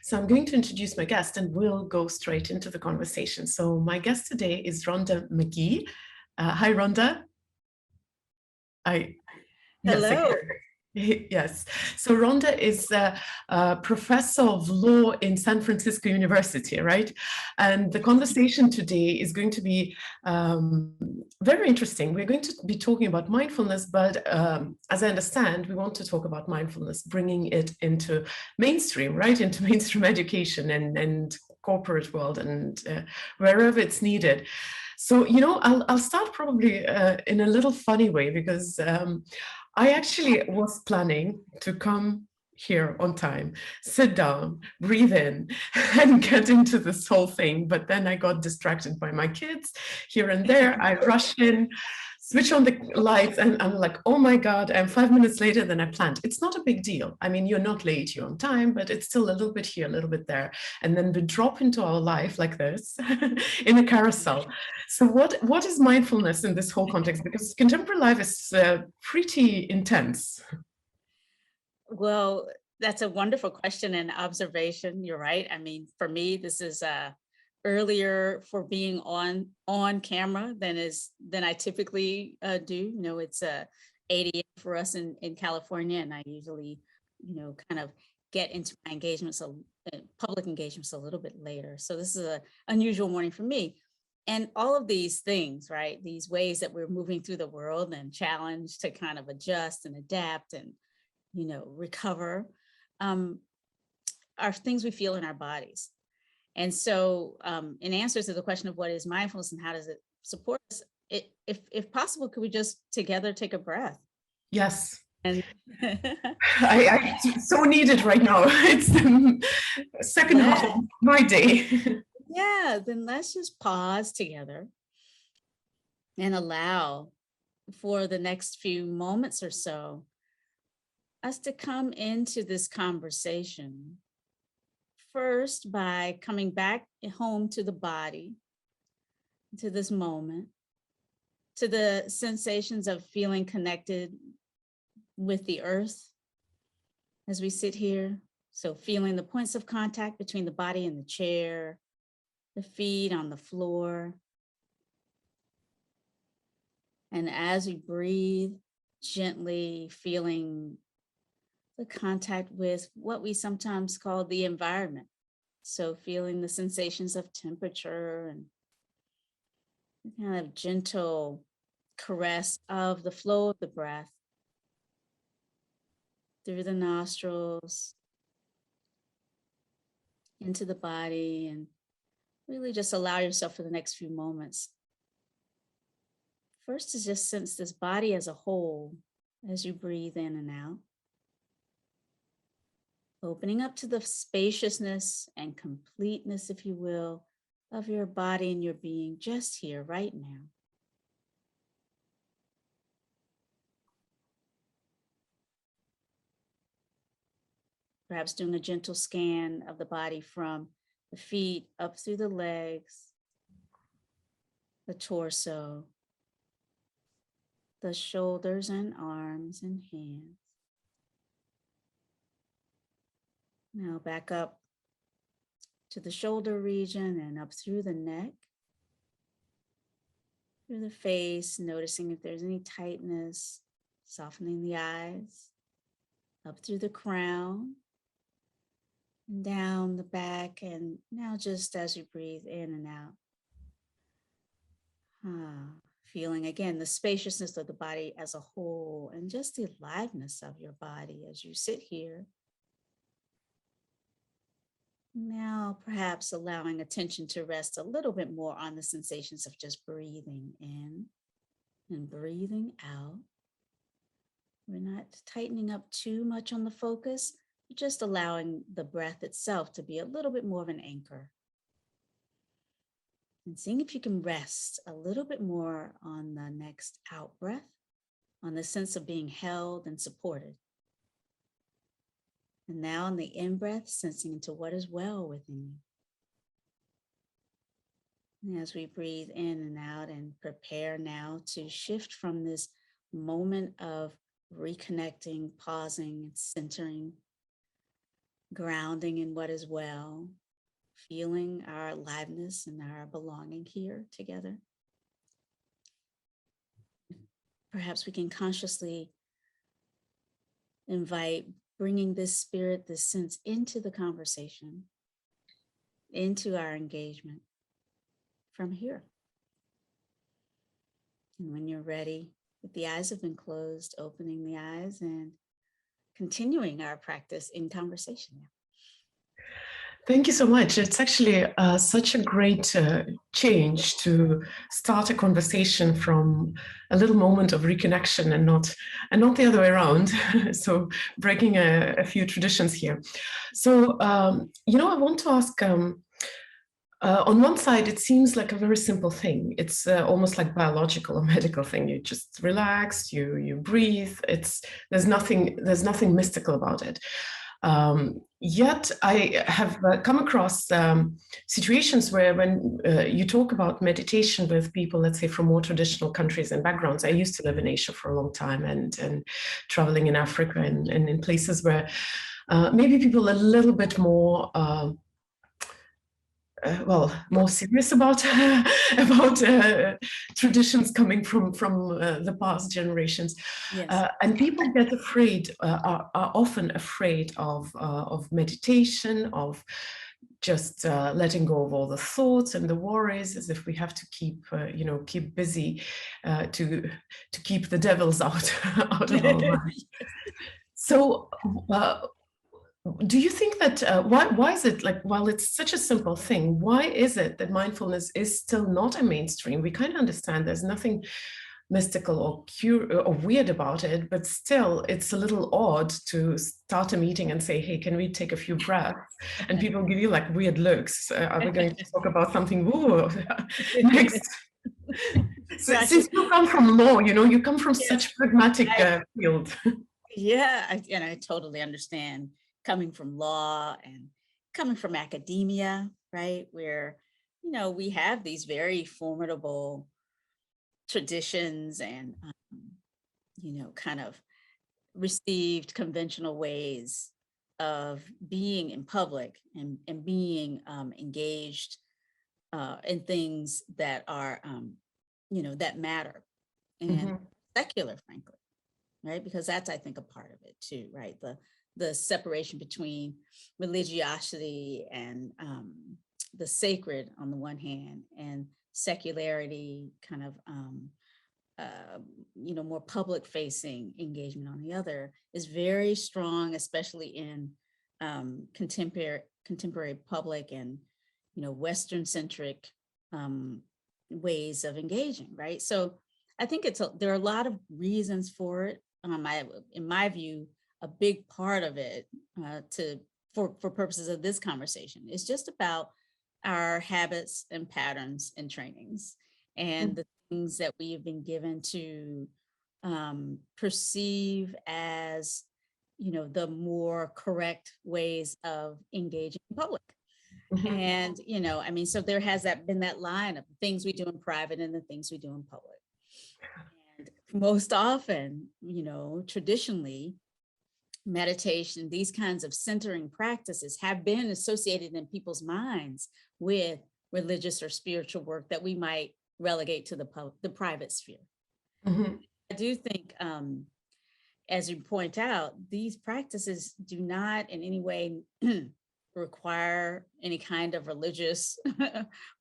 So I'm going to introduce my guest and we'll go straight into the conversation. So my guest today is Rhonda V. Hi, Rhonda. Yes, Hello. yes. So Rhonda is a professor of law in San Francisco University, right? And the conversation today is going to be very interesting. We're going to be talking about mindfulness, but as I understand, we want to talk about mindfulness, bringing it into mainstream, right? Into mainstream education and corporate world and wherever it's needed. So, I'll start probably in a little funny way because I actually was planning to come here on time, sit down, breathe in, and get into this whole thing. But then I got distracted by my kids here and there. I rushed in, switch on the lights, and I'm like, oh my God, I'm 5 minutes later than I planned. It's not a big deal. I mean, you're not late, you're on time, but it's still a little bit here, a little bit there. And then we drop into our life like this in a carousel. So what is mindfulness in this whole context? Because contemporary life is pretty intense. Well, that's a wonderful question and observation. You're right. I mean, for me, this is earlier for being on camera than I typically do. It's 8 a.m. for us in California, and I usually, kind of get into my engagements, public engagements a little bit later. So this is an unusual morning for me. And all of these things, right? These ways that we're moving through the world and challenged to kind of adjust and adapt and recover, are things we feel in our bodies. And so in answer to the question of what is mindfulness and how does it support us, if possible, could we just together take a breath? Yes. And I so need it right now. It's the second half of my day. Yeah, then let's just pause together and allow for the next few moments or so us to come into this conversation first by coming back home to the body, to this moment, to the sensations of feeling connected with the earth as we sit here. So feeling the points of contact between the body and the chair, the feet on the floor. And as we breathe, gently feeling the contact with what we sometimes call the environment. So feeling the sensations of temperature and kind of gentle caress of the flow of the breath through the nostrils into the body, and really just allow yourself for the next few moments. First is just sense this body as a whole as you breathe in and out. Opening up to the spaciousness and completeness, if you will, of your body and your being just here right now. Perhaps doing a gentle scan of the body from the feet up through the legs, the torso, the shoulders and arms and hands. Now back up to the shoulder region and up through the neck, through the face, noticing if there's any tightness, softening the eyes, up through the crown, and down the back. And now just as you breathe in and out, feeling again the spaciousness of the body as a whole and just the aliveness of your body as you sit here. Now, perhaps allowing attention to rest a little bit more on the sensations of just breathing in and breathing out. We're not tightening up too much on the focus, but just allowing the breath itself to be a little bit more of an anchor. And seeing if you can rest a little bit more on the next out breath, on the sense of being held and supported. And now on the in-breath, sensing into what is well within you. And as we breathe in and out and prepare now to shift from this moment of reconnecting, pausing, and centering grounding in what is well, feeling our aliveness and our belonging here together. Perhaps we can consciously invite bringing this spirit, this sense into the conversation, into our engagement from here. And when you're ready, if the eyes have been closed, opening the eyes and continuing our practice in conversation now. Thank you so much. It's actually such a great change to start a conversation from a little moment of reconnection and not the other way around. So breaking a few traditions here. So, I want to ask, on one side, it seems like a very simple thing. It's almost like biological or medical thing. You just relax, you breathe. There's nothing mystical about it. Yet I have come across situations where when you talk about meditation with people, let's say from more traditional countries and backgrounds. I used to live in Asia for a long time and traveling in Africa and in places where maybe people are a little bit more more serious about traditions coming from the past generations. Yes. And people get afraid, are often afraid of meditation, of just letting go of all the thoughts and the worries, as if we have to keep busy to keep the devils out of our minds. So do you think that why is it, like, while it's such a simple thing, why is it that mindfulness is still not a mainstream? We kind of understand there's nothing mystical or weird about it, but still it's a little odd to start a meeting and say, hey, can we take a few breaths? And people give you like weird looks. Are we going to talk about something woo next? Since you come from law, you come from such pragmatic field. Yeah, I totally understand coming from law and coming from academia, right? Where, we have these very formidable traditions and, kind of received conventional ways of being in public and being engaged in things that are, that matter and secular, frankly. Right? Because that's, I think, a part of it too, right? The separation between religiosity and the sacred on the one hand, and secularity, kind of, more public-facing engagement on the other, is very strong, especially in contemporary public and Western-centric ways of engaging, right? So I think there are a lot of reasons for it. In my view, a big part of it, for purposes of this conversation, is just about our habits and patterns and trainings and the things that we have been given to perceive as, the more correct ways of engaging in public. And, so there has been that line of the things we do in private and the things we do in public. Most often, traditionally, meditation, these kinds of centering practices have been associated in people's minds with religious or spiritual work that we might relegate to the private sphere. I do think, as you point out, these practices do not in any way require any kind of religious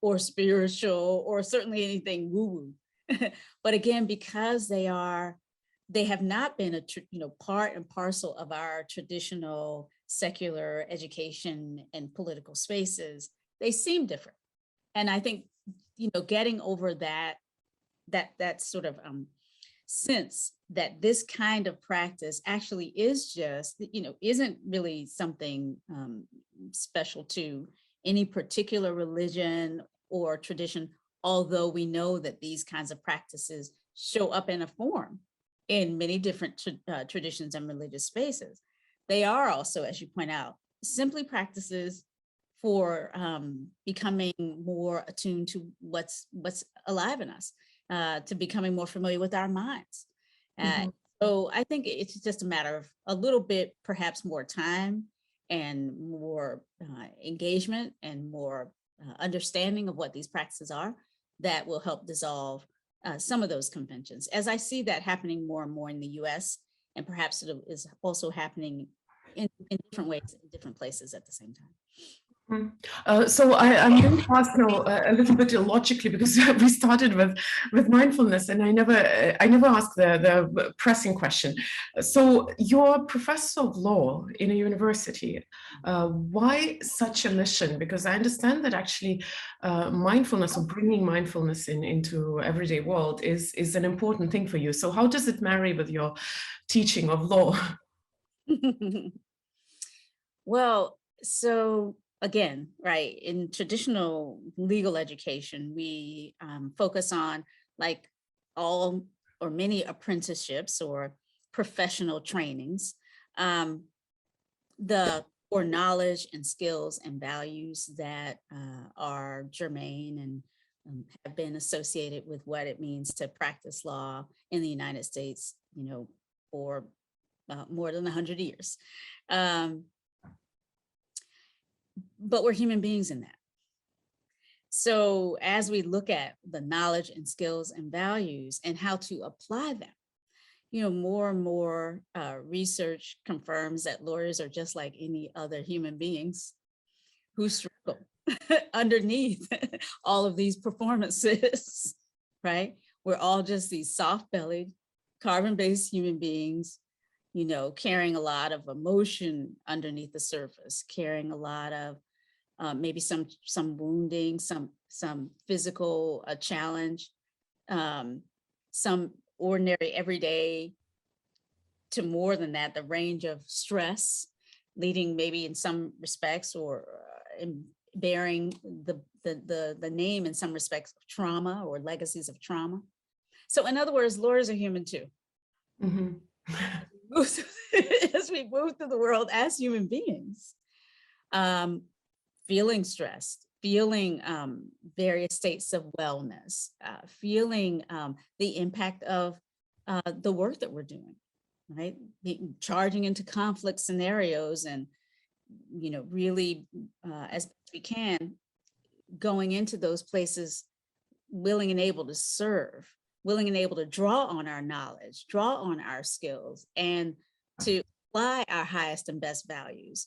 or spiritual, or certainly anything woo-woo. But again, because they have not been part and parcel of our traditional secular education and political spaces, they seem different. And I think, getting over that sort of sense that this kind of practice actually is just, isn't really something special to any particular religion or tradition, although we know that these kinds of practices show up in a form in many different traditions and religious spaces. They are also, as you point out, simply practices for becoming more attuned to what's alive in us, to becoming more familiar with our minds. So I think it's just a matter of a little bit, perhaps more time and more engagement and more understanding of what these practices are, that will help dissolve some of those conventions. As I see that happening more and more in the US, and perhaps it is also happening in different ways in different places at the same time. So I'm going to ask now a little bit illogically, because we started with mindfulness, and I never asked the pressing question. So you're a professor of law in a university. Why such a mission? Because I understand that actually mindfulness, or bringing mindfulness into everyday world, is an important thing for you. So how does it marry with your teaching of law? Well, so again, right, in traditional legal education, we focus on like all or many apprenticeships or professional trainings, the core knowledge and skills and values that are germane and have been associated with what it means to practice law in the United States, for more than 100 years. But we're human beings in that. So as we look at the knowledge and skills and values and how to apply them, more and more research confirms that lawyers are just like any other human beings who struggle underneath all of these performances, right? We're all just these soft-bellied, carbon-based human beings, carrying a lot of emotion underneath the surface, carrying a lot of maybe some wounding, some physical challenge, some ordinary everyday, to more than that, the range of stress, leading maybe in some respects, or in bearing the name in some respects of trauma or legacies of trauma. So in other words, lawyers are human too. Mm-hmm. As we move through the world as human beings, feeling stressed, feeling various states of wellness, feeling the impact of the work that we're doing, right? Charging into conflict scenarios and, really as best we can, going into those places, willing and able to serve, willing and able to draw on our knowledge, draw on our skills, and to apply our highest and best values.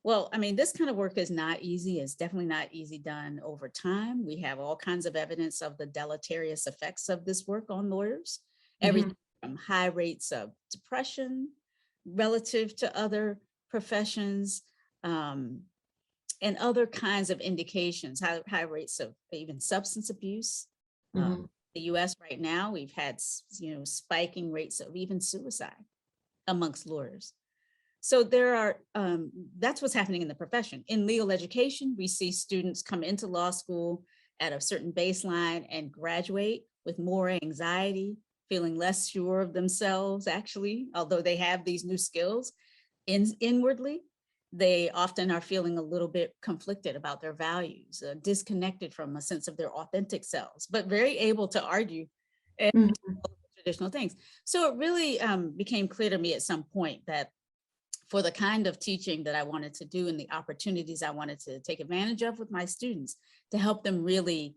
Well, I mean, this kind of work is not easy. It's definitely not easy done over time. We have all kinds of evidence of the deleterious effects of this work on lawyers, everything from high rates of depression relative to other professions, and other kinds of indications, high rates of even substance abuse. The US right now, we've had, spiking rates of even suicide amongst lawyers. So there are, that's what's happening in the profession. In legal education, we see students come into law school at a certain baseline and graduate with more anxiety, feeling less sure of themselves, actually, although they have these new skills. Inwardly, they often are feeling a little bit conflicted about their values, disconnected from a sense of their authentic selves, but very able to argue traditional things. So it really became clear to me at some point that for the kind of teaching that I wanted to do and the opportunities I wanted to take advantage of with my students, to help them really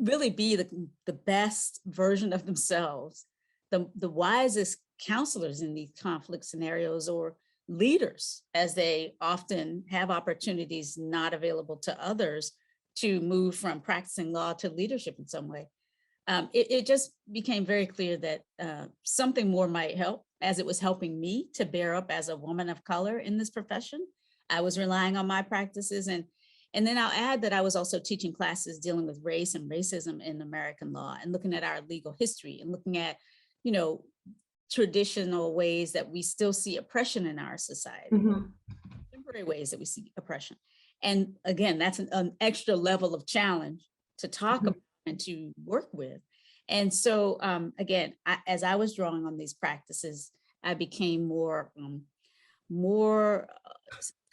be the best version of themselves, the wisest counselors in these conflict scenarios, or leaders, as they often have opportunities not available to others to move from practicing law to leadership in some way. It just became very clear that something more might help, as it was helping me to bear up as a woman of color in this profession. I was relying on my practices, and then I'll add that I was also teaching classes dealing with race and racism in American law, and looking at our legal history, and looking at, traditional ways that we still see oppression in our society, temporary ways that we see oppression. And again, that's an extra level of challenge to talk about and to work with. And so again, as I was drawing on these practices, I became more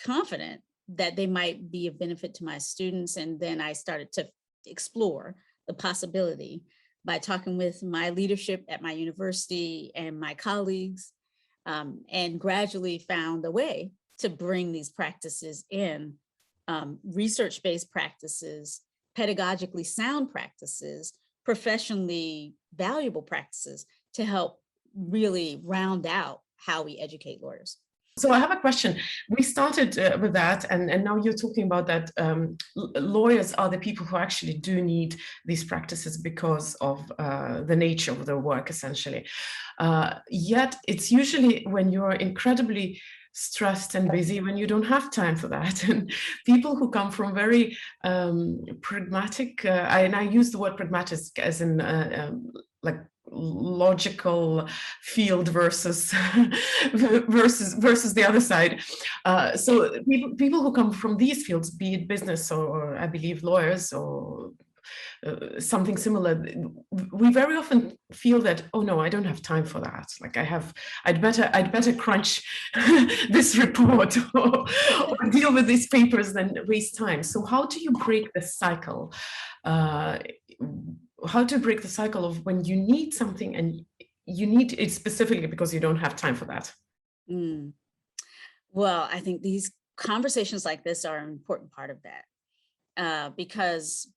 confident that they might be of benefit to my students. And then I started to explore the possibility by talking with my leadership at my university and my colleagues, and gradually found a way to bring these practices in, research-based practices, pedagogically sound practices, professionally valuable practices to help really round out how we educate lawyers. So I have a question. We started with that, and now you're talking about that lawyers are the people who actually do need these practices because of the nature of their work, essentially. Yet it's usually when you're incredibly stressed and busy, when you don't have time for that. And people who come from very pragmatic, and I use the word pragmatic as in like logical field versus versus the other side. So people who come from these fields, be it business or I believe lawyers or something similar, we very often feel that, oh no, I don't have time for that. Like I'd better crunch this report or deal with these papers than waste time. So how do you break the cycle? How to break the cycle of when you need something and you need it specifically because you don't have time for that? Well, I think these conversations like this are an important part of that, because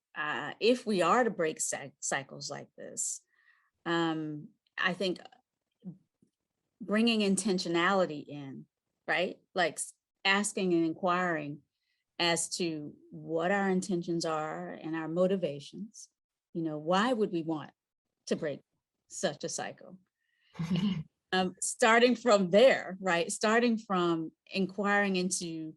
if we are to break cycles like this, I think bringing intentionality in, right? Like asking and inquiring as to what our intentions are and our motivations. You know, why would we want to break such a cycle? Starting from there, right? Starting from inquiring into,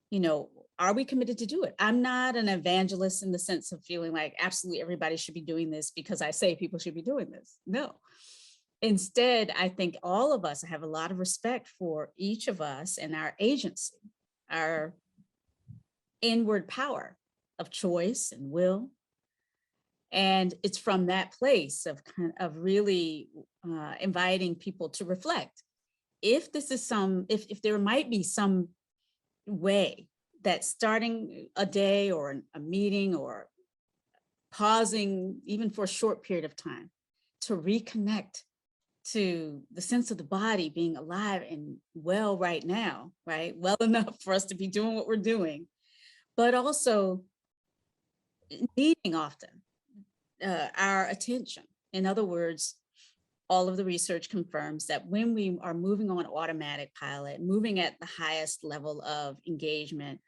you know, are we committed to do it? I'm not an evangelist in the sense of feeling like absolutely everybody should be doing this because I say people should be doing this. No. Instead, I think all of us have a lot of respect for each of us and our agency, our inward power of choice and will. And it's from that place of really inviting people to reflect. If this is if there might be some way that starting a day or a meeting or pausing even for a short period of time to reconnect to the sense of the body being alive and well right now, right? Well enough for us to be doing what we're doing, but also needing often our attention. In other words, all of the research confirms that when we are moving on automatic pilot, moving at the highest level of engagement,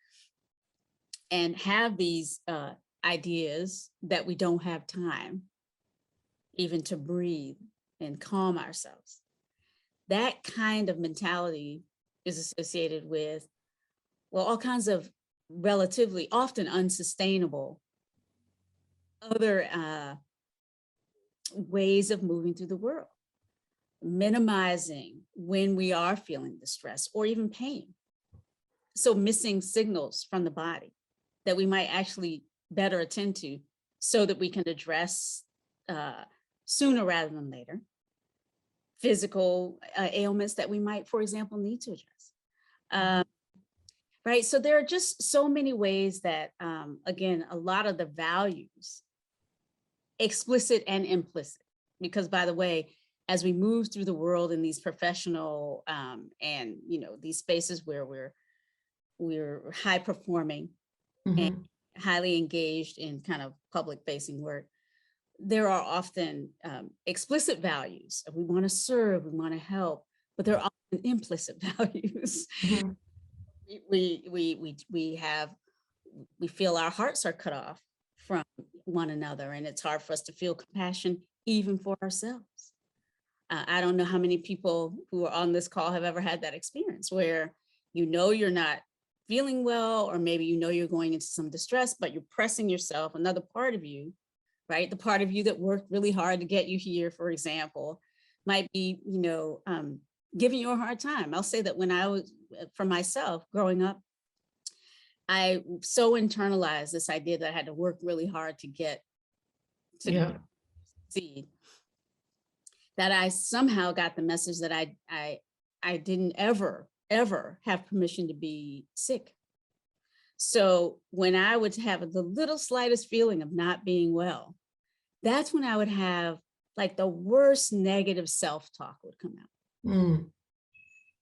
and have these ideas that we don't have time even to breathe and calm ourselves, that kind of mentality is associated with, well, all kinds of relatively often unsustainable other ways of moving through the world, minimizing when we are feeling distress or even pain. So missing signals from the body that we might actually better attend to so that we can address sooner rather than later physical ailments that we might, for example, need to address. Right. So there are just so many ways that, again, a lot of the values, explicit and implicit, because by the way, as we move through the world in these professional and, you know, these spaces where we're high performing and highly engaged in kind of public facing work, there are often explicit values. We want to serve, we want to help, but there are often implicit values. We feel our hearts are cut off from one another, and it's hard for us to feel compassion even for ourselves. I don't know how many people who are on this call have ever had that experience where you know you're not feeling well, or maybe you know you're going into some distress, but you're pressing yourself, another part of you, right? The part of you that worked really hard to get you here, for example, might be, you know, giving you a hard time. I'll say that when I was, for myself, growing up, I so internalized this idea that I had to work really hard to get to succeed, that I somehow got the message that I didn't ever have permission to be sick. So when I would have the little slightest feeling of not being well, that's when I would have like the worst negative self-talk would come out.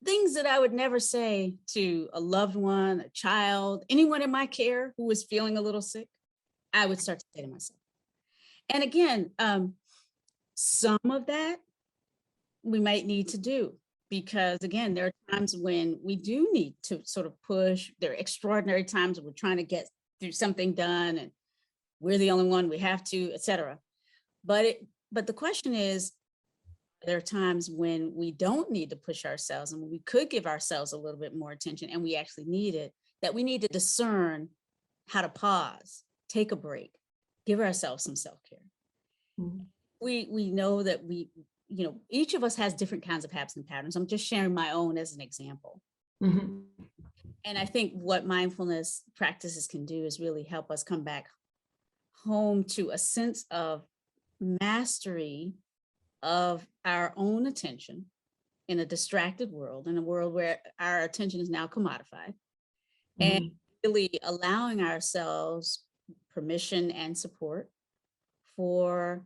things that I would never say to a loved one, a child, anyone in my care who was feeling a little sick, I would start to say to myself. And again, some of that we might need to do, because again, there are times when we do need to sort of push. There are extraordinary times when we're trying to get through something done and we're the only one, we have to, etc. But the question is, there are times when we don't need to push ourselves and we could give ourselves a little bit more attention and we actually need it, that we need to discern how to pause, take a break, give ourselves some self-care. Mm-hmm. We know that each of us has different kinds of habits and patterns. I'm just sharing my own as an example. Mm-hmm. And I think what mindfulness practices can do is really help us come back home to a sense of mastery of our own attention in a distracted world, in a world where our attention is now commodified, mm-hmm. and really allowing ourselves permission and support for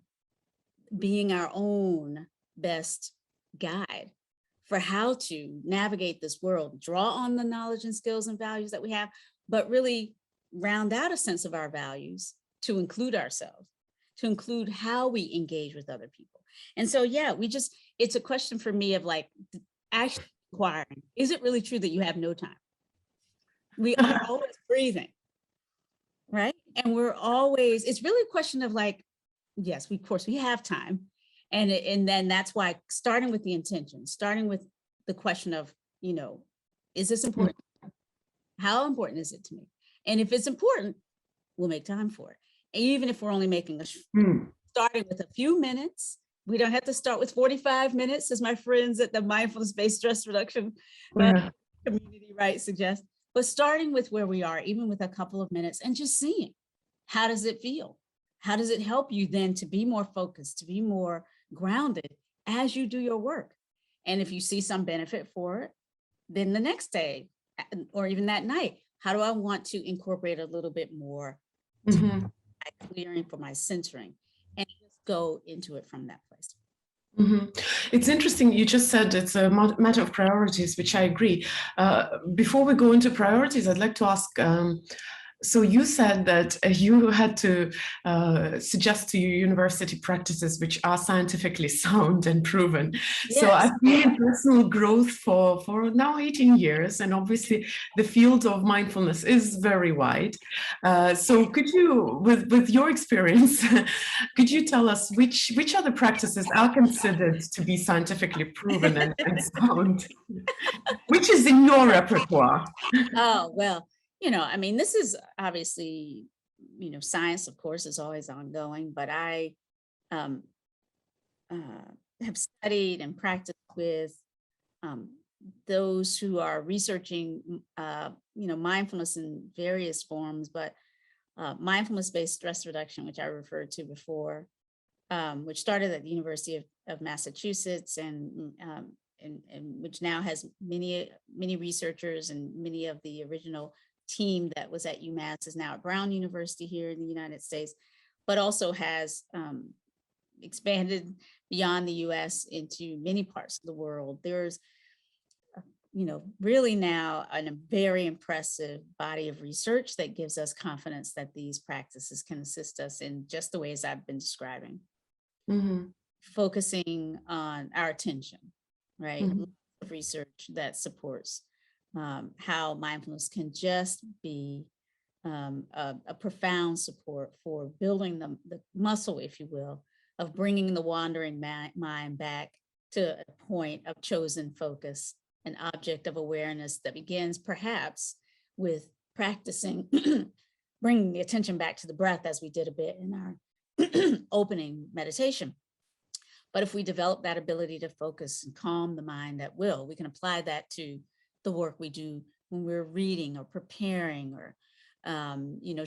being our own best guide for how to navigate this world, draw on the knowledge and skills and values that we have, but really round out a sense of our values to include ourselves, to include how we engage with other people. And so, yeah, it's a question for me of like actually inquiring, is it really true that you have no time? We are always breathing, right? And it's really a question of like, yes, of course we have time. And then that's why starting with the intention, starting with the question of, is this important? How important is it to me? And if it's important, we'll make time for it. And even if we're only making starting with a few minutes, we don't have to start with 45 minutes, as my friends at the Mindfulness-Based Stress Reduction community, right, suggest. But starting with where we are, even with a couple of minutes, and just seeing, how does it feel? How does it help you then to be more focused, to be more grounded as you do your work? And if you see some benefit for it, then the next day or even that night, how do I want to incorporate a little bit more clearing for my centering, and just go into it from that place. Mm-hmm. It's interesting. You just said it's a matter of priorities, which I agree. Before we go into priorities, I'd like to ask, so you said that you had to suggest to your university practices which are scientifically sound and proven. Yes. So I've been in personal growth for now 18 years, and obviously the field of mindfulness is very wide. So could you, with your experience, could you tell us which other practices are considered to be scientifically proven and sound? Which is in your repertoire? Oh, well, this is obviously, science, of course, is always ongoing, but I have studied and practiced with those who are researching, mindfulness in various forms, but mindfulness-based stress reduction, which I referred to before, which started at the University of Massachusetts and which now has many researchers, and many of the original team that was at UMass is now at Brown University here in the United States, but also has expanded beyond the US into many parts of the world. There's, really now a very impressive body of research that gives us confidence that these practices can assist us in just the ways I've been describing, focusing on our attention, right? Research that supports how mindfulness can just be a profound support for building the muscle, if you will, of bringing the wandering mind back to a point of chosen focus, an object of awareness that begins perhaps with practicing bringing the attention back to the breath, as we did a bit in our opening meditation. But if we develop that ability to focus and calm the mind at will, we can apply that to the work we do when we're reading or preparing or,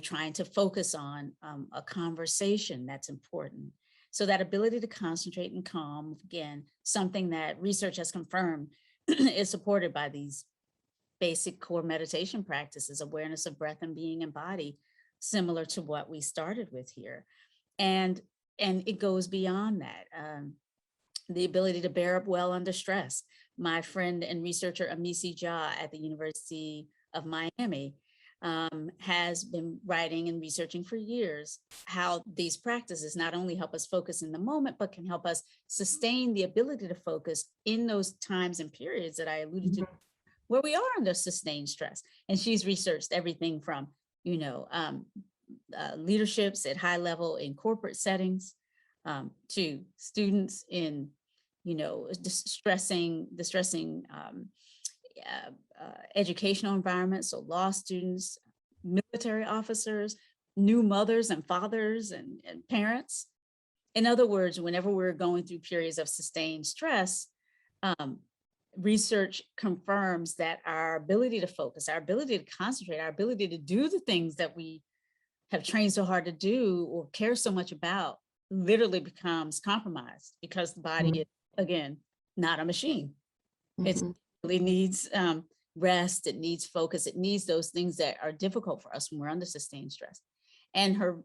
trying to focus on a conversation that's important. So that ability to concentrate and calm, again, something that research has confirmed is supported by these basic core meditation practices, awareness of breath and being and body, similar to what we started with here. And it goes beyond that. the ability to bear up well under stress. My friend and researcher, Amisi Jha at the University of Miami, has been writing and researching for years how these practices not only help us focus in the moment, but can help us sustain the ability to focus in those times and periods that I alluded to, where we are under sustained stress. And she's researched everything from, leaderships at high level in corporate settings, to students in, distressing educational environments, so law students, military officers, new mothers and fathers and parents. In other words, whenever we're going through periods of sustained stress, research confirms that our ability to focus, our ability to concentrate, our ability to do the things that we have trained so hard to do or care so much about literally becomes compromised, because the body is, again, not a machine. It really needs rest, it needs focus, it needs those things that are difficult for us when we're under sustained stress. And her,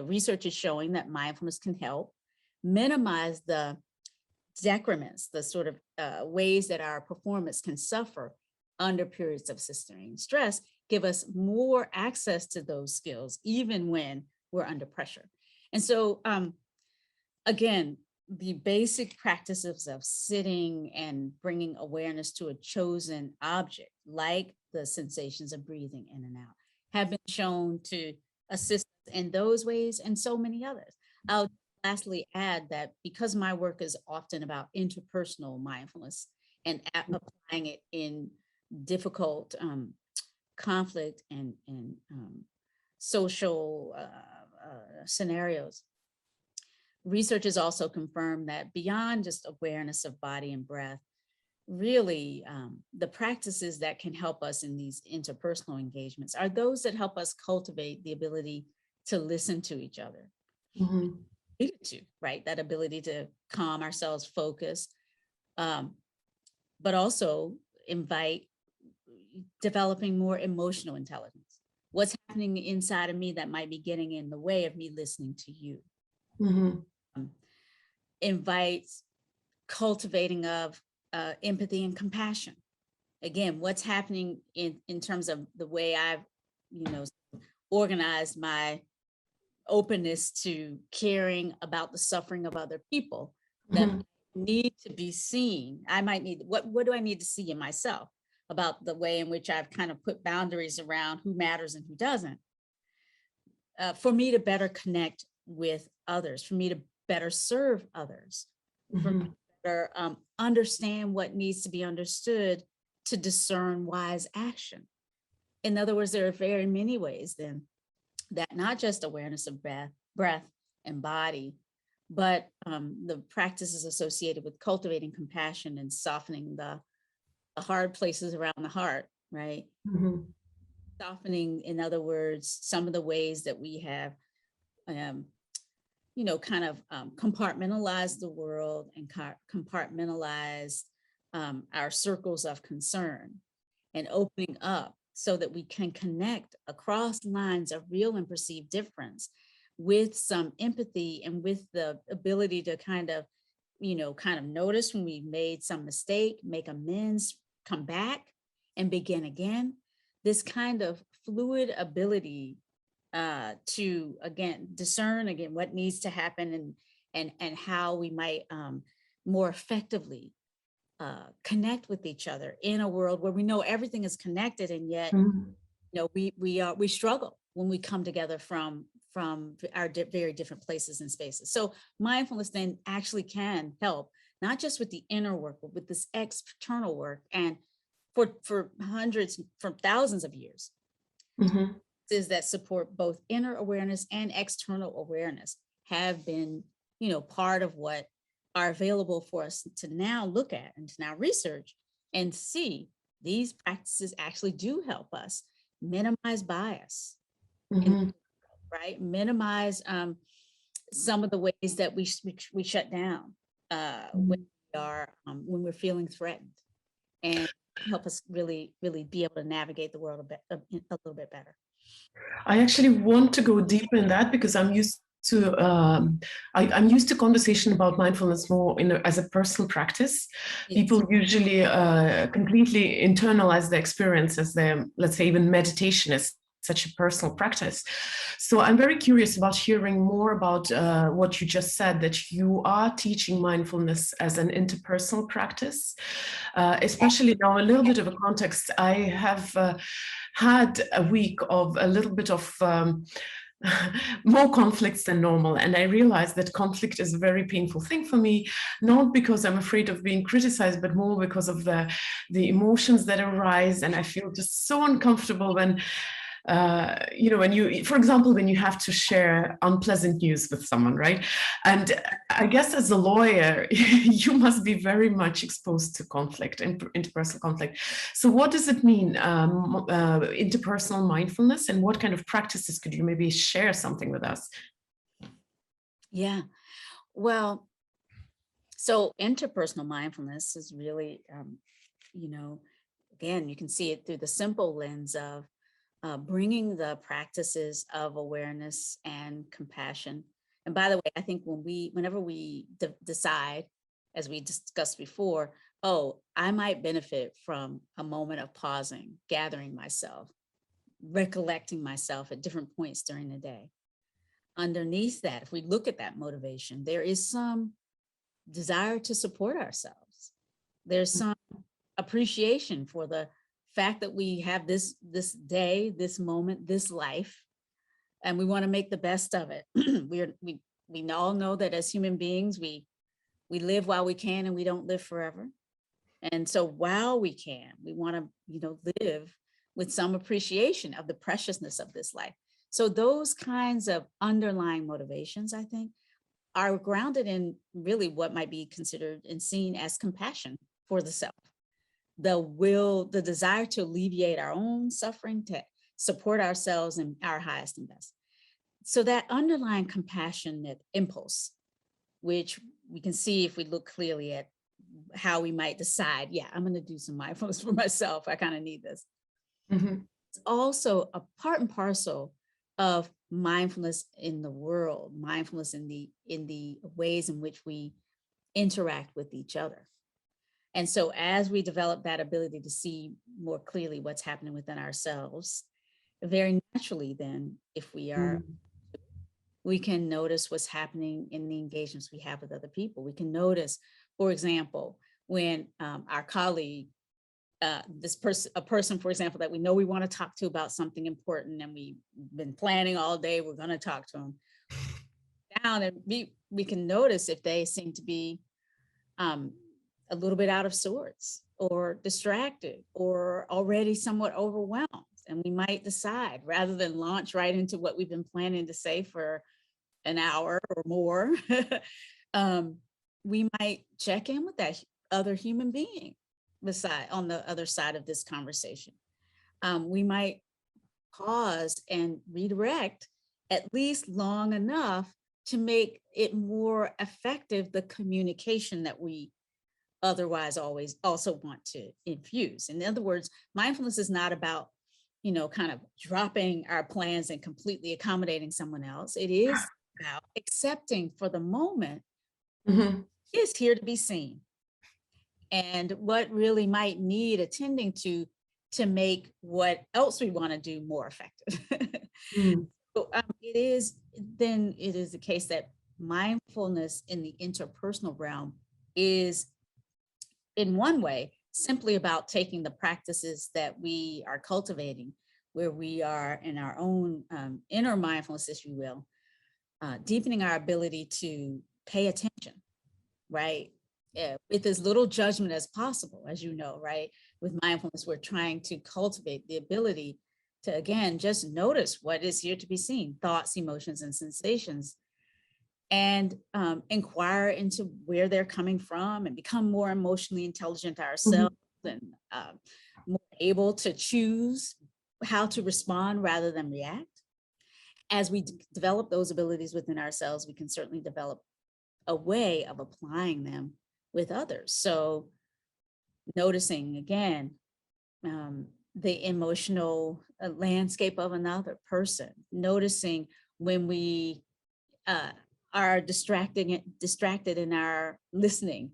research is showing that mindfulness can help minimize the decrements, the sort of ways that our performance can suffer under periods of sustained stress, give us more access to those skills, even when we're under pressure. And so, again, the basic practices of sitting and bringing awareness to a chosen object, like the sensations of breathing in and out, have been shown to assist in those ways and so many others. I'll lastly add that because my work is often about interpersonal mindfulness and applying it in difficult conflict and social scenarios, research has also confirmed that beyond just awareness of body and breath, really the practices that can help us in these interpersonal engagements are those that help us cultivate the ability to listen to each other. Right? That ability to calm ourselves, focus, but also invite developing more emotional intelligence. What's happening inside of me that might be getting in the way of me listening to you? Invites cultivating of empathy and compassion. Again, what's happening in terms of the way I've, organized my openness to caring about the suffering of other people that need to be seen. I might need, what do I need to see in myself about the way in which I've kind of put boundaries around who matters and who doesn't, for me to better connect with others, for me to better serve others, for me to better understand what needs to be understood to discern wise action. In other words, there are very many ways then that not just awareness of breath and body, but the practices associated with cultivating compassion and softening the hard places around the heart, right? Softening, in other words, some of the ways that we have, compartmentalized the world and compartmentalized our circles of concern, and opening up so that we can connect across lines of real and perceived difference with some empathy and with the ability to kind of notice when we made some mistake, make amends, come back and begin again. This kind of fluid ability to, again, discern again what needs to happen and how we might more effectively connect with each other in a world where we know everything is connected, and yet we struggle when we come together from our very different places and spaces. So mindfulness then actually can help not just with the inner work, but with this external work. And for hundreds, for thousands of years, is that support both inner awareness and external awareness have been, part of what are available for us to now look at and to now research and see these practices actually do help us minimize bias, right? Minimize some of the ways that we shut down when we're feeling threatened, and help us really be able to navigate the world a little bit better. I actually want to go deeper in that, because I'm used to, I'm used to conversation about mindfulness more as a personal practice. Yes. People usually completely internalize the experience as their, let's say, even meditation is such a personal practice. So I'm very curious about hearing more about what you just said, that you are teaching mindfulness as an interpersonal practice, especially now a little bit of a context. I have had a week of a little bit of more conflicts than normal. And I realized that conflict is a very painful thing for me, not because I'm afraid of being criticized, but more because of the emotions that arise. And I feel just so uncomfortable when, when you, for example, when you have to share unpleasant news with someone, right? And I guess as a lawyer, you must be very much exposed to conflict, interpersonal conflict. So what does it mean, interpersonal mindfulness, and what kind of practices could you maybe share something with us? Yeah, well, so interpersonal mindfulness is really, again, you can see it through the simple lens of bringing the practices of awareness and compassion. And by the way, I think whenever we decide, as we discussed before, oh, I might benefit from a moment of pausing, gathering myself, recollecting myself at different points during the day. Underneath that, if we look at that motivation, there is some desire to support ourselves. There's some appreciation for the fact that we have this day, this moment, this life, and we want to make the best of it. We all know that as human beings, we live while we can and we don't live forever. And so while we can, we want to, live with some appreciation of the preciousness of this life. So those kinds of underlying motivations, I think, are grounded in really what might be considered and seen as compassion for the self. The desire to alleviate our own suffering, to support ourselves in our highest and best. So that underlying compassionate impulse, which we can see if we look clearly at how we might decide, yeah, I'm going to do some mindfulness for myself. I kind of need this. Mm-hmm. It's also a part and parcel of mindfulness in the world, mindfulness in the ways in which we interact with each other. And so as we develop that ability to see more clearly what's happening within ourselves, very naturally then, if we are, we can notice what's happening in the engagements we have with other people. We can notice, for example, when our colleague, a person, for example, that we know we want to talk to about something important and we've been planning all day, we're going to talk to them down, and we can notice if they seem to be a little bit out of sorts or distracted or already somewhat overwhelmed. And we might decide, rather than launch right into what we've been planning to say for an hour or more, we might check in with that other human being on the other side of this conversation. We might pause and redirect at least long enough to make it more effective, the communication that we otherwise always also want to infuse. In other words, mindfulness is not about, kind of dropping our plans and completely accommodating someone else. It is about accepting for the moment is here to be seen, and what really might need attending to make what else we want to do more effective. So it is the case that mindfulness in the interpersonal realm is, in one way, simply about taking the practices that we are cultivating, where we are in our own inner mindfulness, if you will, deepening our ability to pay attention, right? With as little judgment as possible, as you know, right? With mindfulness, we're trying to cultivate the ability to, again, just notice what is here to be seen, thoughts, emotions, and sensations, and inquire into where they're coming from and become more emotionally intelligent ourselves and more able to choose how to respond rather than react. As we develop those abilities within ourselves, we can certainly develop a way of applying them with others. So noticing, again, the emotional landscape of another person, noticing when we are distracted in our listening.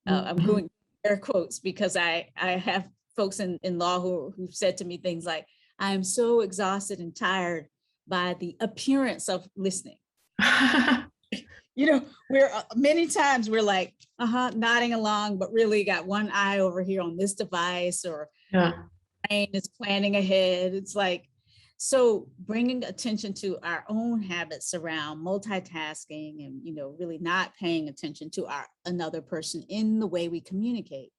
I'm Mhm. doing air quotes because I have folks in law who've said to me things like, I am so exhausted and tired by the appearance of listening. You know, we're many times we're like, nodding along, but really got one eye over here on this device, or Yeah. brain is planning ahead. It's like, so bringing attention to our own habits around multitasking and, you know, really not paying attention to another person in the way we communicate.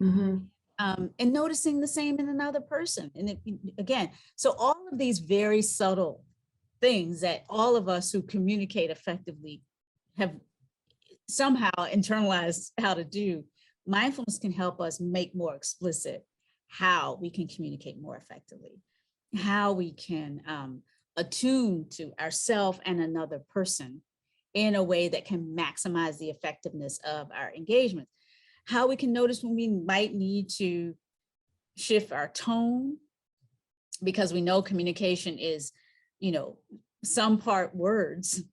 Mhm. And noticing the same in another person. And again, so all of these very subtle things that all of us who communicate effectively have somehow internalized how to do, mindfulness can help us make more explicit how we can communicate more effectively, how we can attune to ourselves and another person in a way that can maximize the effectiveness of our engagement, how we can notice when we might need to shift our tone, because we know communication is, you know, some part words,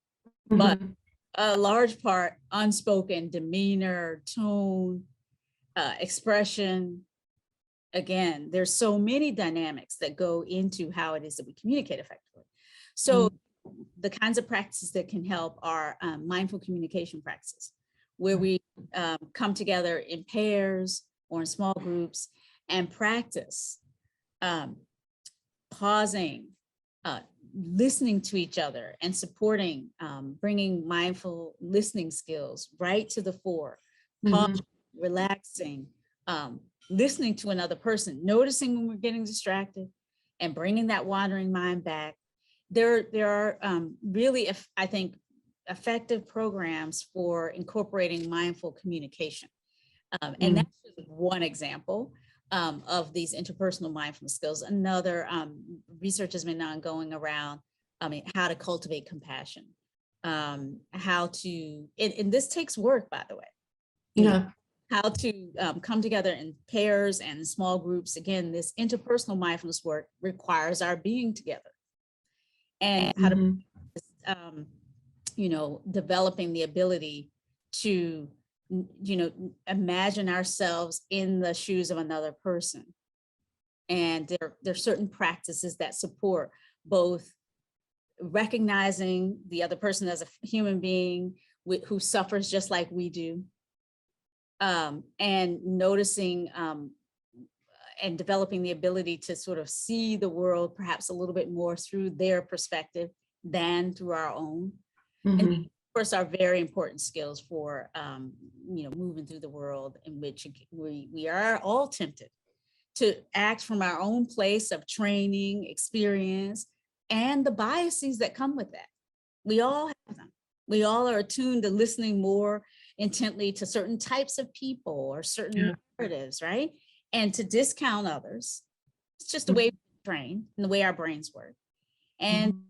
but Mhm. a large part unspoken demeanor, tone, expression. Again, there's so many dynamics that go into how it is that we communicate effectively. So the kinds of practices that can help are mindful communication practices, where we come together in pairs or in small groups and practice pausing, listening to each other and supporting, bringing mindful listening skills right to the fore, Mhm. relaxing, listening to another person, noticing when we're getting distracted and bringing that wandering mind back. There are really, I think, effective programs for incorporating mindful communication. And that's just one example of these interpersonal mindfulness skills. Another research has been ongoing around, how to cultivate compassion, how to, and this takes work, by the way, you know, Yeah. how to come together in pairs and in small groups. Again, this interpersonal mindfulness work requires our being together, and how to, Mhm. you know, developing the ability to, you know, imagine ourselves in the shoes of another person. And there are certain practices that support both recognizing the other person as a human being who suffers just like we do, and noticing and developing the ability to sort of see the world perhaps a little bit more through their perspective than through our own. And Mhm. of course, are very important skills for, you know, moving through the world in which we are all tempted to act from our own place of training, experience, and the biases that come with that. We all have them. We all are attuned to listening more intently to certain types of people or certain Yeah. narratives, right? And to discount others. It's just the way Mhm. we train and the way our brains work. And Mhm.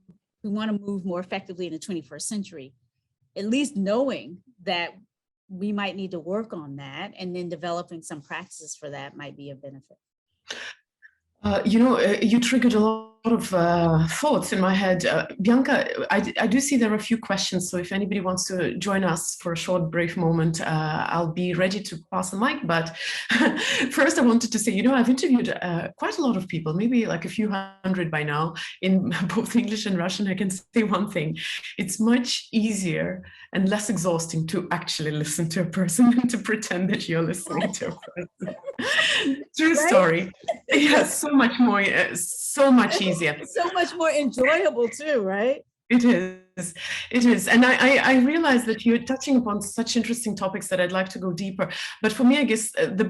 we want to move more effectively in the 21st century, at least knowing that we might need to work on that, and then developing some practices for that might be a benefit. You triggered a lot of thoughts in my head. Bianca, I do see there are a few questions, so if anybody wants to join us for a short, brief moment, I'll be ready to pass the mic. But first, I wanted to say, I've interviewed quite a lot of people, maybe like a few hundred by now, in both English and Russian. I can say one thing: it's much easier and less exhausting to actually listen to a person than to pretend that you're listening to a person. True Right? story. Yes, so much more, so much easier. So much more enjoyable too, right? It is. It is. And I realize that you're touching upon such interesting topics that I'd like to go deeper. But for me, I guess the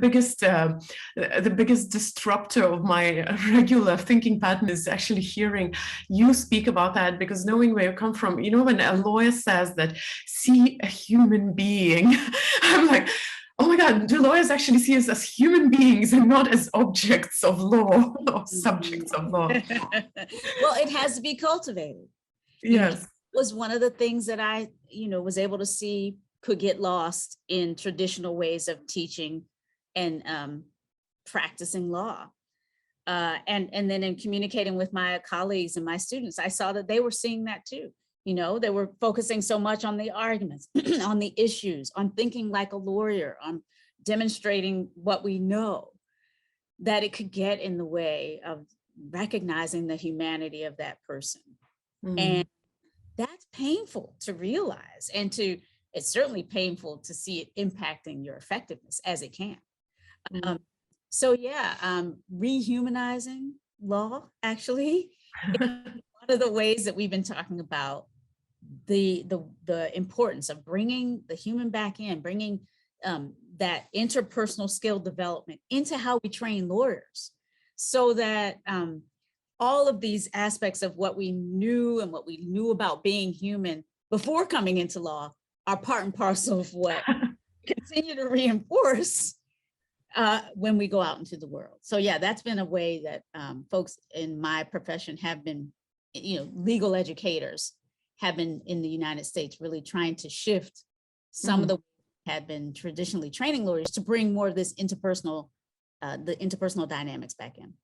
biggest disruptor of my regular thinking pattern is actually hearing you speak about that, because knowing where you come from, when a lawyer says that, see a human being, I'm like, oh my God, do lawyers actually see us as human beings and not as objects of law or subjects of law? Well, it has to be cultivated. Yes. Was one of the things that I, was able to see could get lost in traditional ways of teaching and practicing law. And then in communicating with my colleagues and my students, I saw that they were seeing that too. They were focusing so much on the arguments, on the issues, on thinking like a lawyer, on demonstrating what we know, that it could get in the way of recognizing the humanity of that person. And that's painful to realize, and it's certainly painful to see it impacting your effectiveness as it can. So yeah, rehumanizing law actually is one of the ways that we've been talking about the importance of bringing the human back in, bringing that interpersonal skill development into how we train lawyers, so that all of these aspects of what we knew and what we knew about being human before coming into law are part and parcel of what continue to reinforce when we go out into the world. So yeah, that's been a way that folks in my profession have been, legal educators have been in the United States really trying to shift some of the had been traditionally training lawyers to bring more of this interpersonal, the interpersonal dynamics back in.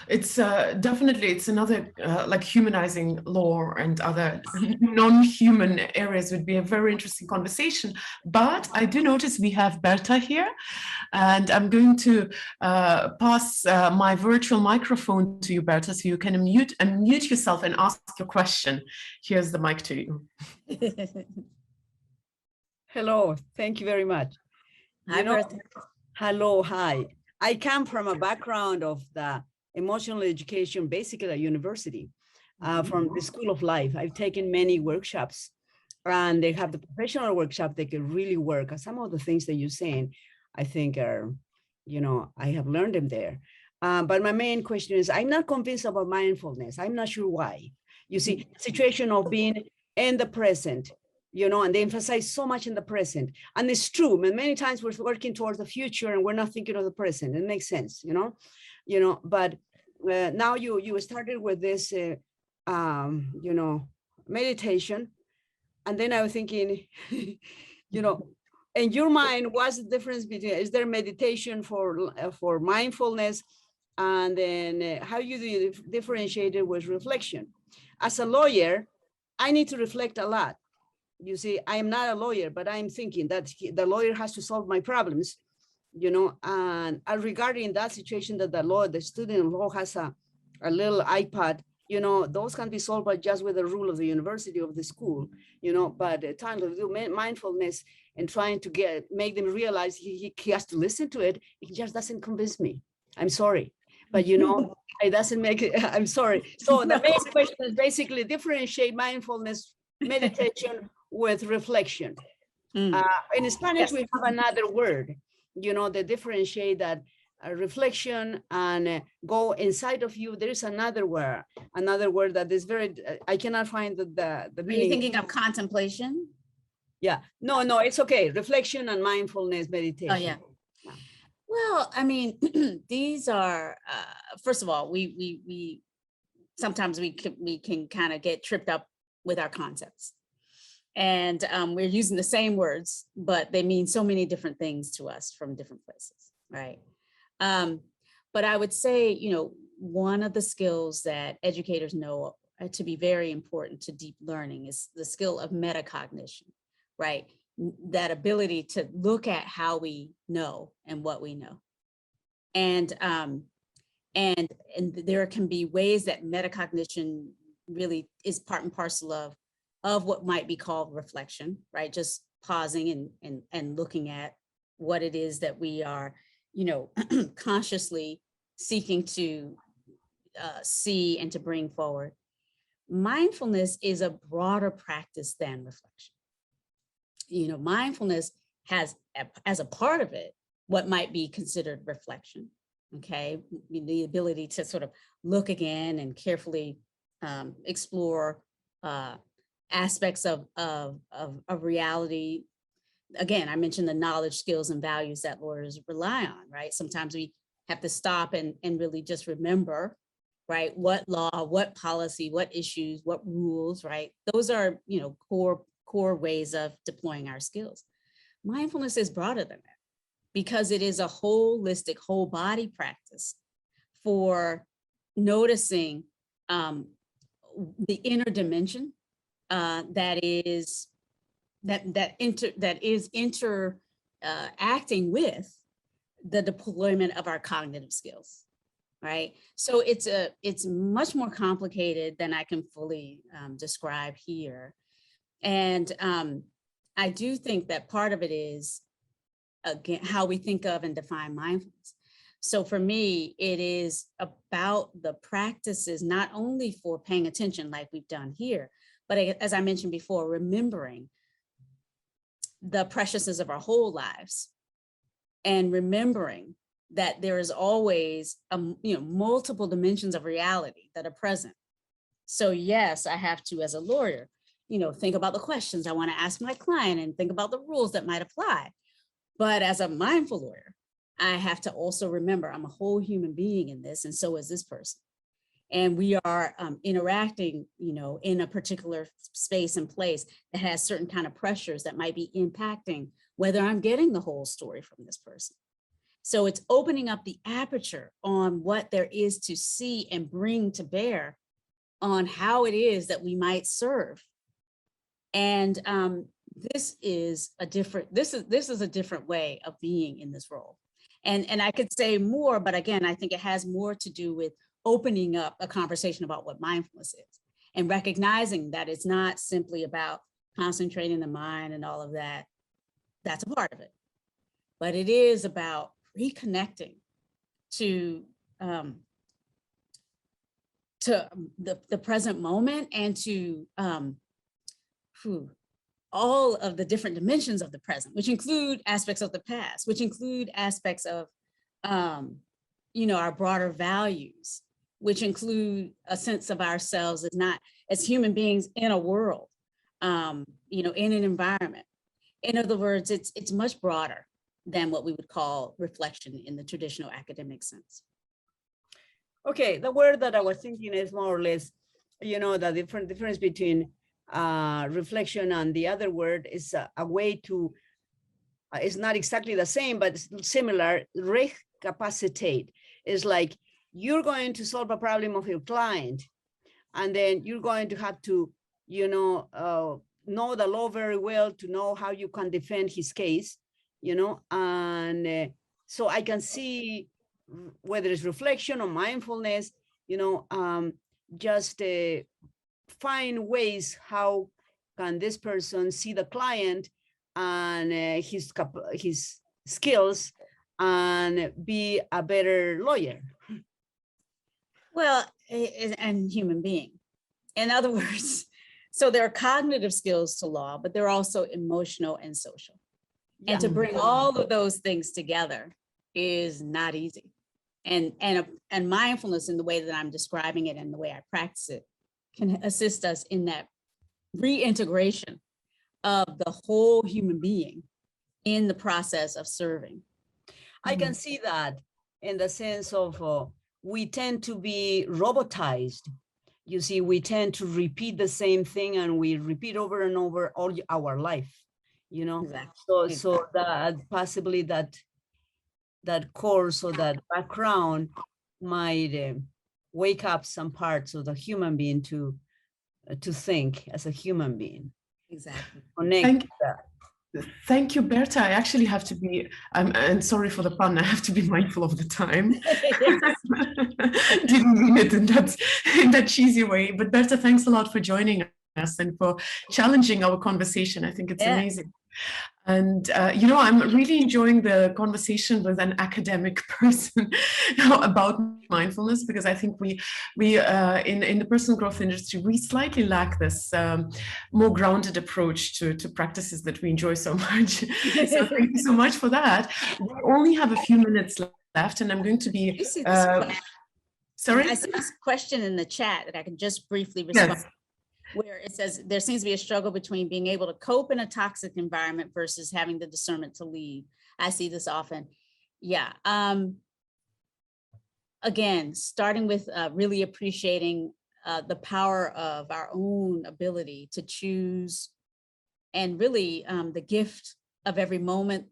It's definitely, it's another like humanizing law and other non-human areas would be a very interesting conversation. But I do notice we have Berta here, and I'm going to pass my virtual microphone to you, Berta, so you can unmute yourself and ask your question. Here's the mic to you. Hello, thank you very much. Hi, Berta. Hello, hi. I come from a background of the emotional education, basically at university, from the School of Life. I've taken many workshops, and they have the professional workshop. They can really work. And some of the things that you're saying, I think are, I have learned them there. But my main question is, I'm not convinced about mindfulness. I'm not sure why. You see, situation of being in the present, and they emphasize so much in the present. And it's true, many times we're working towards the future and we're not thinking of the present. It makes sense, but now you started with this, meditation. And then I was thinking, in your mind, what's the difference between, is there meditation for mindfulness? And then how you differentiate it with reflection? As a lawyer, I need to reflect a lot. You see, I am not a lawyer, but I'm thinking that the lawyer has to solve my problems, and regarding that situation that the student in law has a little iPad, those can be solved by just with the rule of the university, of the school, but the time to do mindfulness and trying to make them realize he has to listen to it, it just doesn't convince me. I'm sorry, but it doesn't make it, I'm sorry. So the main question is basically differentiate mindfulness meditation with reflection. In Spanish, we have another word, they differentiate that reflection and go inside of you. There is another word that is very, I cannot find the meaning. Are you thinking of contemplation? Yeah, no, it's okay. Reflection and mindfulness meditation. Oh, yeah. Well, I mean, these are, first of all, we sometimes we can kind of get tripped up with our concepts. And we're using the same words, but they mean so many different things to us from different places, right? But I would say, one of the skills that educators know to be very important to deep learning is the skill of metacognition, right? That ability to look at how we know and what we know. And there can be ways that metacognition really is part and parcel of what might be called reflection, right? Just pausing and looking at what it is that we are, consciously seeking to see and to bring forward. Mindfulness is a broader practice than reflection. Mindfulness has, as a part of it, what might be considered reflection, okay? The ability to sort of look again and carefully explore aspects of reality. Again, I mentioned the knowledge, skills, and values that lawyers rely on, right? Sometimes we have to stop and really just remember, right? What law, what policy, what issues, what rules, right? Those are, core ways of deploying our skills. Mindfulness is broader than that because it is a holistic, whole body practice for noticing the inner dimension that is interacting with the deployment of our cognitive skills, right? So it's much more complicated than I can fully describe here. And I do think that part of it is, again, how we think of and define mindfulness. So for me, it is about the practices, not only for paying attention like we've done here, but as I mentioned before, remembering the preciousness of our whole lives and remembering that there is always multiple dimensions of reality that are present. So yes, I have to, as a lawyer, think about the questions I want to ask my client and think about the rules that might apply. But as a mindful lawyer, I have to also remember I'm a whole human being in this, and so is this person. And we are interacting, in a particular space and place that has certain kind of pressures that might be impacting whether I'm getting the whole story from this person. So it's opening up the aperture on what there is to see and bring to bear on how it is that we might serve. And this is a different way of being in this role. And I could say more, but again, I think it has more to do with opening up a conversation about what mindfulness is and recognizing that it's not simply about concentrating the mind and all of that. That's a part of it. But it is about reconnecting to the present moment and to all of the different dimensions of the present, which include aspects of the past, which include aspects of our broader values, which include a sense of ourselves as human beings in a world, in an environment. In other words, it's much broader than what we would call reflection in the traditional academic sense. Okay, the word that I was thinking is more or less, the difference between reflection and the other word is a way to, it's not exactly the same, but it's similar. Recapacitate is like you're going to solve a problem of your client, and then you're going to have to, know the law very well to know how you can defend his case, and so I can see whether it's reflection or mindfulness, just find ways how can this person see the client and his skills and be a better lawyer. Well, and human being. In other words, so there are cognitive skills to law, but there are also emotional and social. Yeah. And to bring all of those things together is not easy. And mindfulness, in the way that I'm describing it and the way I practice it, can assist us in that reintegration of the whole human being in the process of serving. I can see that in the sense of we tend to be robotized. You see, we tend to repeat the same thing and we repeat over and over all our life, Exactly. So that possibly that course or that background might wake up some parts of the human being to think as a human being. Exactly. Thank you, Berta. I actually have to be, and sorry for the pun, I have to be mindful of the time. Didn't mean it in that cheesy way. But Berta, thanks a lot for joining us and for challenging our conversation. I think it's amazing. And, I'm really enjoying the conversation with an academic person about mindfulness, because I think we in the personal growth industry, we slightly lack this more grounded approach to practices that we enjoy so much. So thank you so much for that. We only have a few minutes left, and I'm going to be... Sorry? I see this question in the chat that I can just briefly respond. Yes. Where it says there seems to be a struggle between being able to cope in a toxic environment versus having the discernment to leave. I see this often. Yeah. Again, starting with really appreciating the power of our own ability to choose, and really the gift of every moment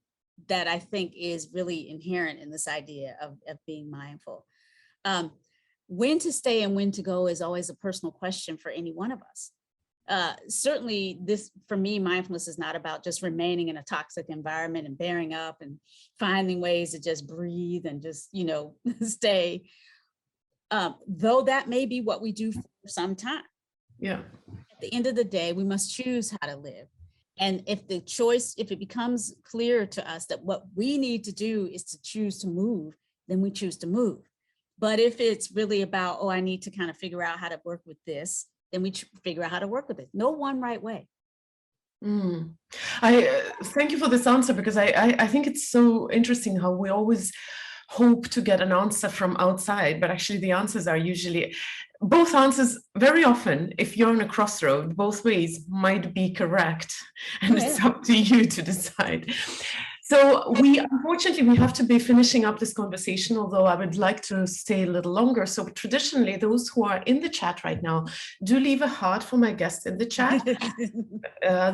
that I think is really inherent in this idea of being mindful. When to stay and when to go is always a personal question for any one of us. certainly this, for me, mindfulness is not about just remaining in a toxic environment and bearing up and finding ways to just breathe and just, you know, stay. Though that may be what we do for some time. Yeah. At the end of the day, we must choose how to live. And if it becomes clear to us that what we need to do is to choose to move, then we choose to move. But if it's really about, oh, I need to kind of figure out how to work with this, then we figure out how to work with it. No one right way. I thank you for this answer, because I think it's so interesting how we always hope to get an answer from outside, but actually the answers are usually, both answers very often, if you're on a crossroad, both ways might be correct, and it's up to you to decide. So unfortunately, we have to be finishing up this conversation, although I would like to stay a little longer. So traditionally, those who are in the chat right now, do leave a heart for my guest in the chat.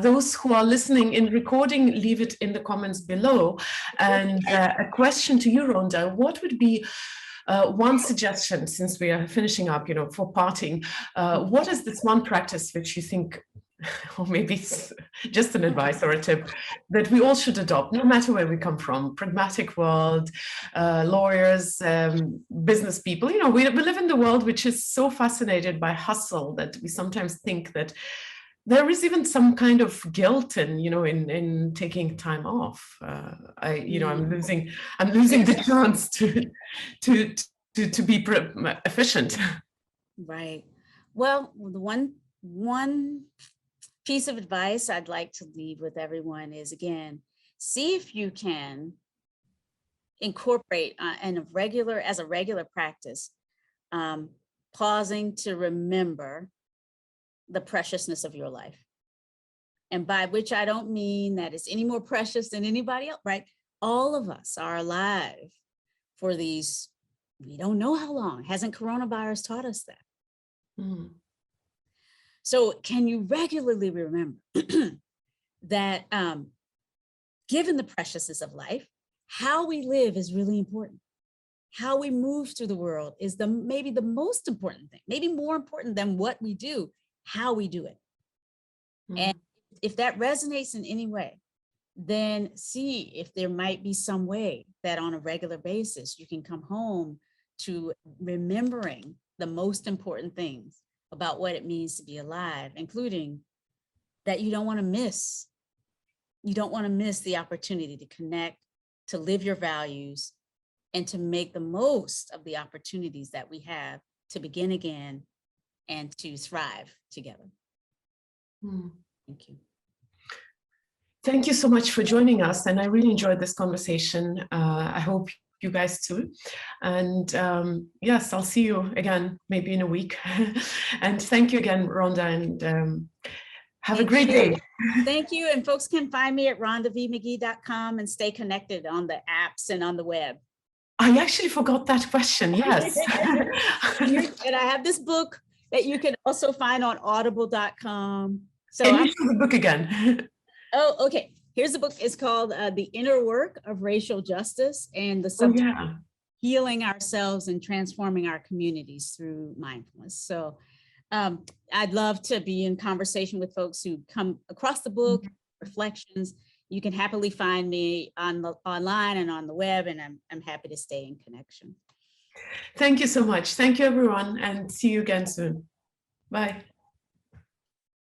Those who are listening in recording, leave it in the comments below. And a question to you, Rhonda, what would be one suggestion, since we are finishing up, you know, for parting, what is this one practice which you think, or maybe it's just an advice or a tip, that we all should adopt, no matter where we come from, pragmatic world, lawyers, business people, you know, we live in the world which is so fascinated by hustle that we sometimes think that there is even some kind of guilt in, you know, in taking time off. I'm losing the chance to be efficient. Right. Well, the one piece of advice I'd like to leave with everyone is, again, see if you can incorporate as a regular practice, pausing to remember the preciousness of your life. And by which I don't mean that it's any more precious than anybody else, right? All of us are alive for these, we don't know how long. Hasn't coronavirus taught us that? So can you regularly remember that given the preciousness of life, how we live is really important. How we move through the world is maybe the most important thing, maybe more important than what we do, how we do it. And if that resonates in any way, then see if there might be some way that on a regular basis, you can come home to remembering the most important things about what it means to be alive, including that you don't want to miss. You don't want to miss the opportunity to connect, to live your values, and to make the most of the opportunities that we have to begin again and to thrive together. Thank you. Thank you so much for joining us. And I really enjoyed this conversation. I hope you guys too. And yes, I'll see you again, maybe in a week. And thank you again, Rhonda, and have a great day. Thank you. And folks can find me at rhondavmagee.com and stay connected on the apps and on the web. I actually forgot that question. Yes. And I have this book that you can also find on audible.com. So Can you show the book again? Oh, okay. Here's the book. It's called The Inner Work of Racial Justice, and the subject healing ourselves and transforming our communities through mindfulness. So I'd love to be in conversation with folks who come across the book, reflections. You can happily find me online and on the web, and I'm happy to stay in connection. Thank you so much. Thank you, everyone, and see you again soon. Bye.